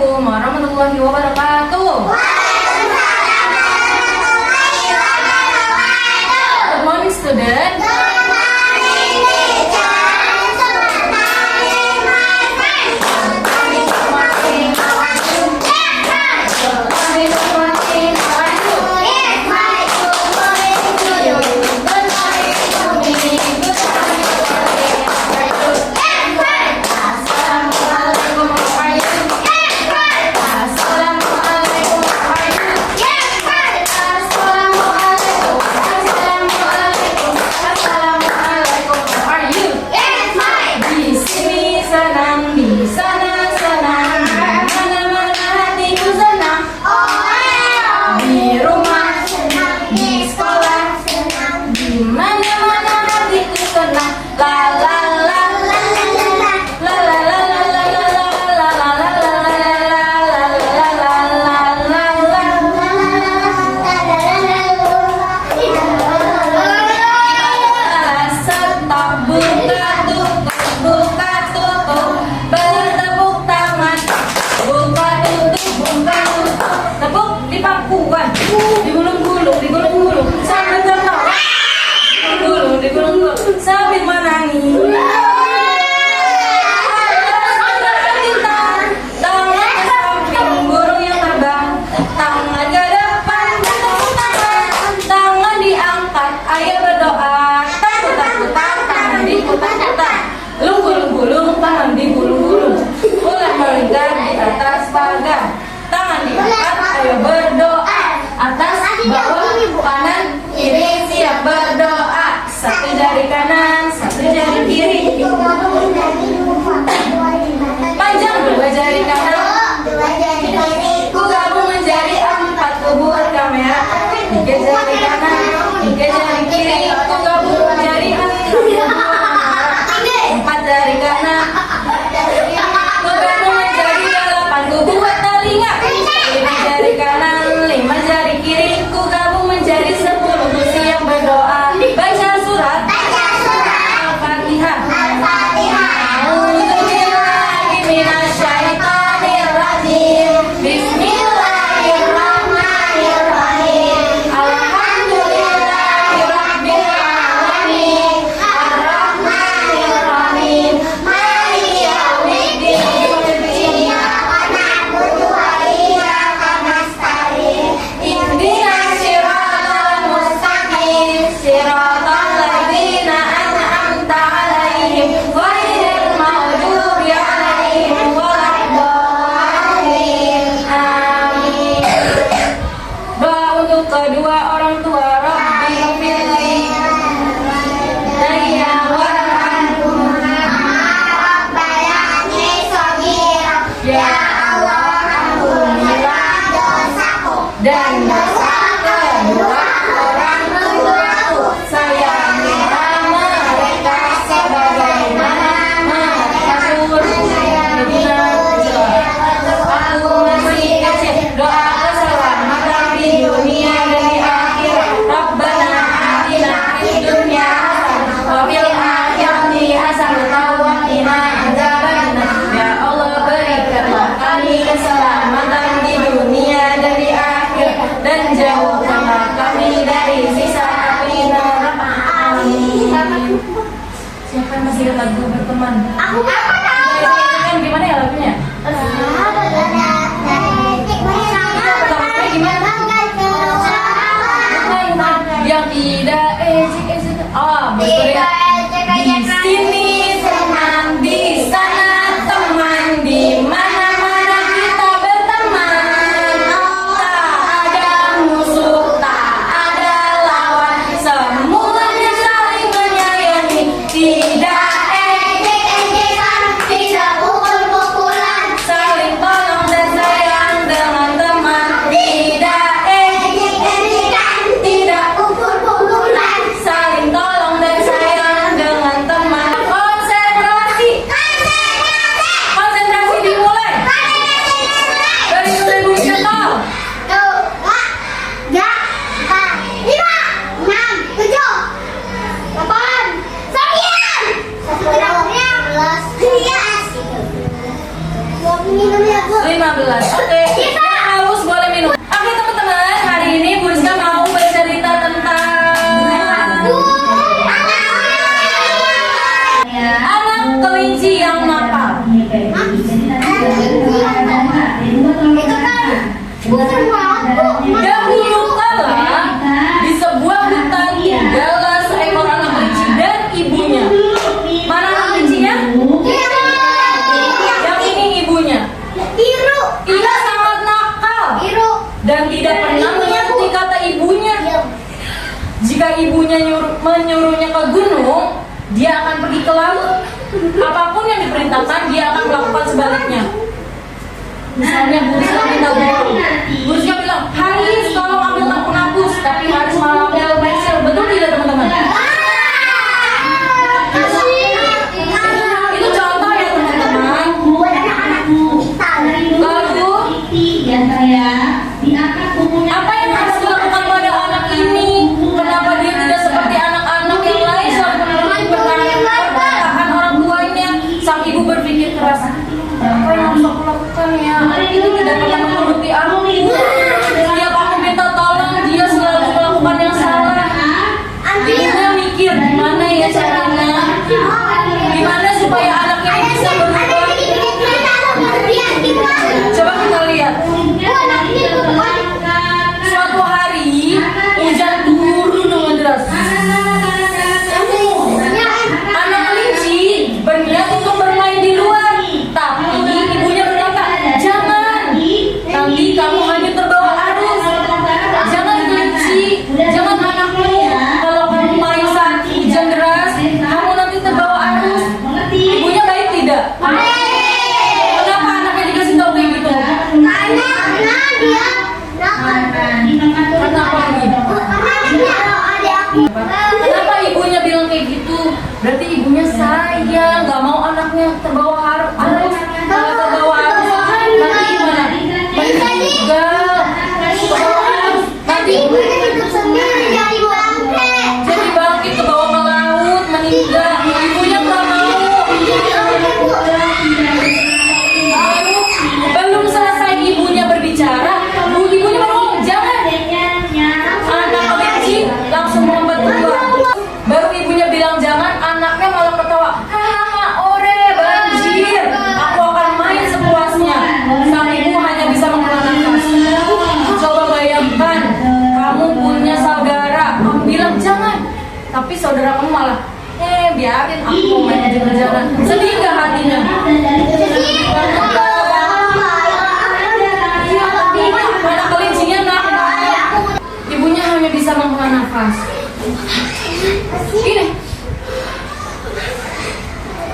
Assalamualaikum warahmatullahi wabarakatuh. Waalaikumsalam warahmatullahi wabarakatuh. Good morning, student. Good morning, teacher. Good morning, my friend. Good morning, how are you? Yes, fine. Good morning, how are you? Yes, fine. Good morning to you. Good morning to me. Good morning, how are you? Yes, fine. Assalamualaikum, how are you? Yes, fine. Assalamualaikum, how are you? Yes, fine. Assalamualaikum, how are you? Yes, fine. Di sini senang, di sana senang, di mana-mana hatiku senang. Di rumah Senang, di sekolah, di mana-mana hatiku senang. La la la la la la la la la la la la la Stop, buka tutup, bertepuk tangan, buka tutup, tepuk di pangkuan, digulung-gulung, sambil tertawa, digulung-gulung, sambil menangis. Tangan ke samping, burung yang terbang, tangan ke depan, tepuk tangan diangkat, ayo berdoa, takut-takutan, tangan diputar-putar, gulung-gulung, tangan digulung-gulung, ular melingkar di atas pagar, tangan diangkat, ayo berdoa, atas, bawah, kanan, kiri, siap berdoa, satu jari kanan, satu jari kiri, panjang dua jari kanan, ku gabung menjadi 4, ku buat kamera, 3 jari kanan, 3 jari kiri, ku gabung menjadi 4 jari kanan, ku gabung menjadi 8, ku buat telinga, 5 jari kanan, 5 jari kiri, ku gabung menjadi 10, ku siap berdoa, baca surat Al-Fatihah. A'udzubillahi minasyaitonirrajim. Bismillahirrahmanirrahim. Alhamdulillahirabbil alamin. Arrahmanirrahim. Maliki yaumiddin. Iyyaka na'budu wa iyyaka nasta'in. Ihdinas siratal mustaqim. Siratal ladzina an'amta 'alaihim ghairil maghdubi 'alaihim waladdallin. Amin. Doa untuk kedua orang tua. Rabbi ighfirli daya warhamhuma ya Allah, ampunilah dosaku dan dosa kedua orang tuaku. Sayangilah mereka sebagaimana mereka suruh. Aku masih kecil, doa keselamatan di dunia dan di akhirat. Rabbana atina fid dunya hasanah wa fil akhirati hasanah wa qina adzabannar. Ya Allah, berikanlah kami keselamatan di dunia dan di akhirat, dan jauhkanlah kami dari siksa api neraka. Amin. Siapa yang masih ingat lagu berteman? Aku apa tahu. Kan gimana ya lagunya? Yang tidak ejek-ejek. Oh, betul ya. Di sini senang, di sana teman, di mana-mana kita berteman. Tak ada musuh, tak ada lawan, semuanya saling menyayangi. Tidak ejek-ejekan, tidak pukul-pukulan. minum ya, Bu. 15. Oke. Yang haus boleh minum. Oke teman-teman, hari ini Bu Rizka mau bercerita tentang anak kelinci yang nakal. Dahulu kala di sebuah hutan tinggallah seekor anak kelinci dan ibunya. Mana anak kelincinya? Yang ini ibunya. Ia sangat nakal dan tidak pernah menuruti kata ibunya. Jika ibunya menyuruhnya ke gunung, dia akan pergi ke laut. Apapun yang diperintahkan, dia akan melakukan sebaliknya. Misalnya Bu Rizka minta borong, Bu Rizka bilang, Haris tolong ambil lampu hapus, tapi Haris malah ambil pensil. Betul tidak teman-teman? Itu contoh ya teman-teman. Lalu apa yang harus dilakukan pada anak ini? Kenapa dia tidak seperti anak-anak yang lain selalu menuruti perkataan orang tuanya? Sang ibu berpikir keras, apa yang harus aku lakukan ya? Anak itu tidak pernah menuruti aku. Setiap aku minta tolong, dia selalu melakukan yang salah. Ibunya mikir, gimana ya caranya? Gimana supaya anaknya ini bisa berubah? Coba kita lihat. Suatu hari hujan turun dengan deras. Anak kelinci berniat untuk bermain di luar, tapi ibunya berkata, jangan, nanti kamu hanya terbawa arus. Jangan kelinci, jangan anakmu. Kalau kamu main saat hujan deras, kamu nanti terbawa arus. Ibunya baik tidak? Kenapa anaknya dikasih tahu kayak gitu? Kenapa ibunya bilang kayak gitu? Berarti ibunya sayang, nggak mau anaknya terbawa arus. Kalau terbawa arus, nanti gimana? Meninggal. Nanti jadi bangkit ke bawah ke laut, meninggal. Ibunya nggak mau. Belum selesai ibunya berbicara, ibunya baru ngomong, jangan. Anak kelinci langsung melompat keluar. Baru ibunya bilang jangan, anaknya malah ketawa. Hahaha, ore, banjir. Aku akan main sepuasnya. Sang ibu hanya bisa menghela nafas. Coba bayangkan, kamu punya saudara, kamu bilang jangan, tapi saudara kamu malah, biarin aku mau main jalan-jalan. Sedih nggak hatinya? Anak kelincinya nakal. Ibunya hanya bisa menghela nafas. Ini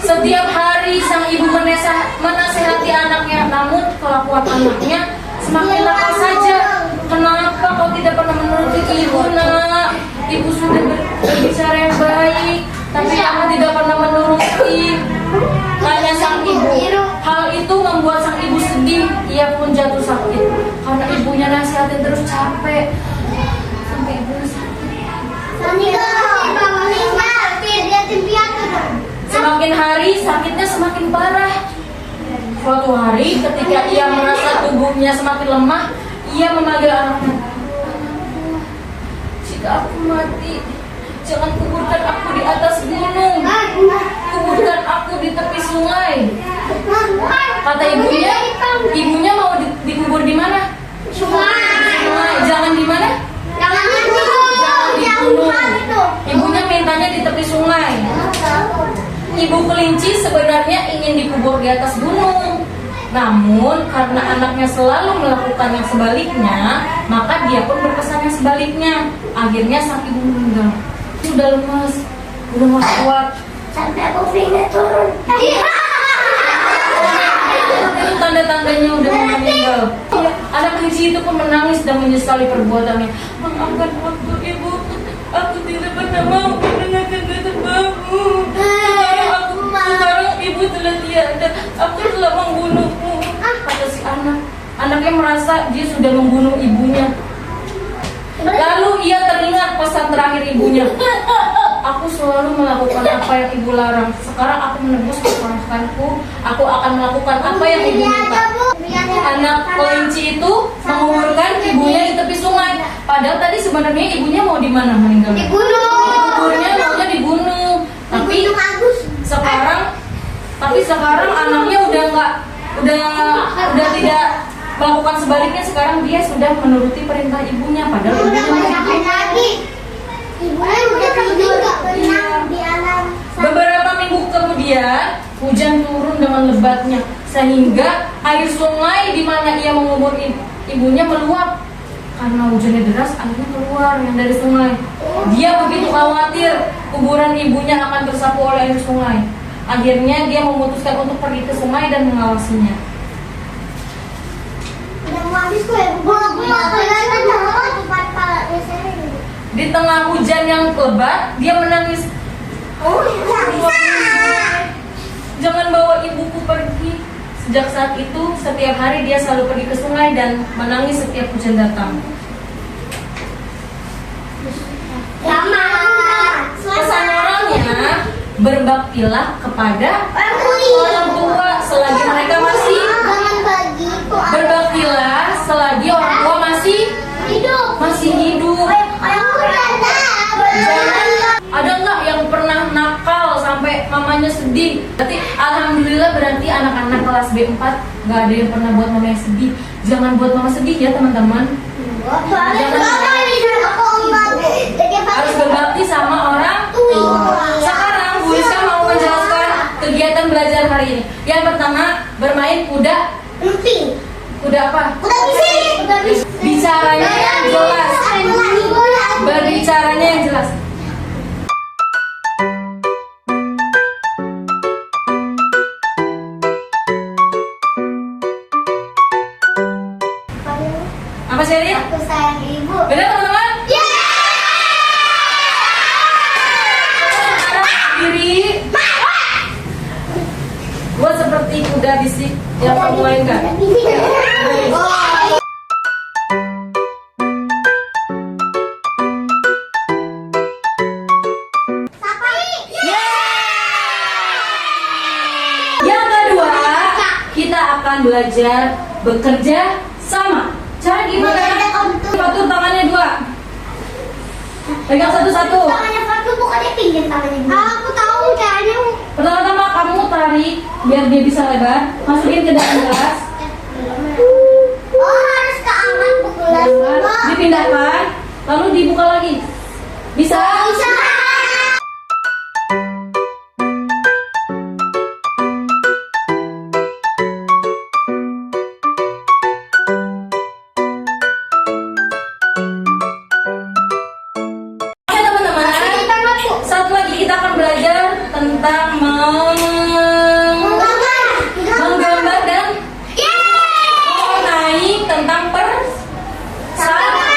setiap hari sang ibu menasehati anaknya, namun kelakuan anaknya semakin nakal saja. Kenapa kau tidak pernah menuruti ibu, nak? Ibu sudah berbicara yang baik, tapi kamu tidak pernah menuruti. Tanya sang ibu. Hal itu membuat sang ibu sedih. Ia pun jatuh sakit karena ibunya nasihatin terus capek sampai ibunya sakit. Semakin hari sakitnya semakin parah. Suatu hari ketika ia merasa tubuhnya semakin lemah, ia memanggil anaknya. Jika aku mati, jangan kuburkan aku di atas gunung. Kuburkan aku di tepi sungai. Kata ibunya. Ibunya mau dikubur di mana? Sungai. Jangan di mana? Jangan di gunung. Ibunya mintanya di tepi sungai. Ibu kelinci sebenarnya ingin dikubur di atas gunung. Namun karena anaknya selalu melakukan yang sebaliknya, maka dia pun berpesan yang sebaliknya. Akhirnya sang ibu meninggal. Sudah lemas, udah nggak kuat. Sampai aku pindah turun. Itu tanda-tandanya udah mau meninggal. Anak kelinci itu pun menangis dan menyesali perbuatannya. Maafkan aku, ibu. Aku tidak pernah mau mendengarkan kata kamu. Sekarang ibu telah tiada. Aku telah membunuhmu. Kata si anak. Anaknya merasa dia sudah membunuh ibunya. Lalu ia teringat pesan terakhir ibunya. Aku selalu melakukan apa yang ibu larang. Sekarang aku menebus kesalahanku. Aku akan melakukan apa yang ibu minta. anak kelinci itu menguburkan ibunya di tepi sungai. Padahal tadi sebenarnya ibunya mau di mana meninggal? Di gunung. Kuburnya maunya di gunung. Tapi Gunung Agus. sekarang anaknya udah tidak melakukan sebaliknya. Sekarang dia sudah menuruti perintah ibunya. Padahal Udah ibunya masakin lagi. Ibunya udah tidur nggak berenang di alam. beberapa minggu kemudian hujan turun dengan lebatnya sehingga air sungai di mana ia mengubur ibunya meluap. Karena hujannya deras, airnya keluar yang dari sungai. Dia begitu khawatir kuburan ibunya akan tersapu oleh air sungai. Akhirnya dia memutuskan untuk pergi ke sungai dan mengawasinya. Udah mau habis kok ya. Gue mau kelihatan tempat biasanya. Di tengah hujan yang lebat, dia menangis. Oh, bisa. Jangan bawa ibuku pergi. Sejak saat itu, setiap hari dia selalu pergi ke sungai dan menangis setiap hujan datang. Pesan moralnya, berbaktilah kepada orang tua selagi mereka masih berbaktilah selagi orang tua masih hidup. Ada nggak yang pernah nakal sampai mamanya sedih? Alhamdulillah berarti anak-anak kelas B4 nggak ada yang pernah buat mamanya sedih. Jangan buat mama sedih ya teman-teman. Harus berbakti sama orang tua. Sekarang Bu Rizka mau menjelaskan kegiatan belajar hari ini. Yang pertama, bermain kuda. Kuda apa? Bicaranya yang jelas. Berbicaranya yang jelas. Apa Sherin? Aku sayang ibu. Benar teman-teman? Diri buat seperti kuda bisik yang kamu mainkan. Yang kedua, kita akan belajar bekerja sama. Cara gimana? Patur tangannya dua. Pegang satu-satu. Tangannya Fatu bukannya pinggir tangannya. Aku tahu caranya. Pertama-tama kamu tarik biar dia bisa lebar. Masukin ke dalam gelas. Oh, harus ke aman gelas. Dipindahkan, lalu dibuka lagi. Bisa? Bisa. Oke teman-teman, satu lagi kita akan belajar tentang menggambar dan mewarnai tentang persahabatan.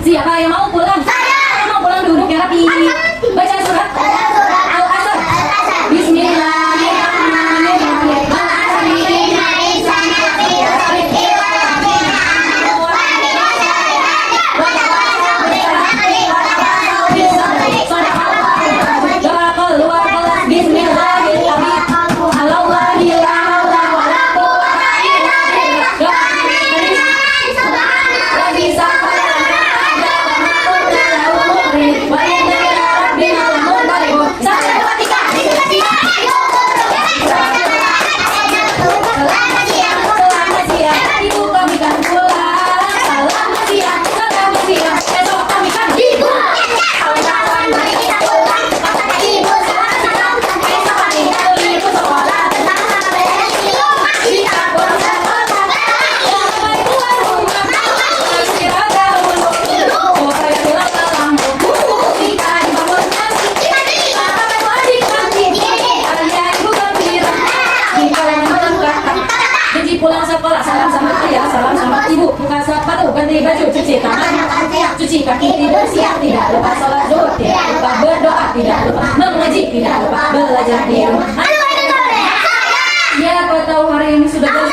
Siapa yang mau pulang? Yang mau pulang duduk ya rapi. Baca surat Al-Asr. Bismillahirrahmanirrahim. Doa keluar kelas. Bismillahirrahmanirrahim. Allahumma la haula wala quwwata illa billah. kaki tidur siang, tidak lupa sholat zuhur, tidak lupa berdoa, tidak lupa mengaji, tidak lupa belajar di rumah. Siapa tahu hari ini sudah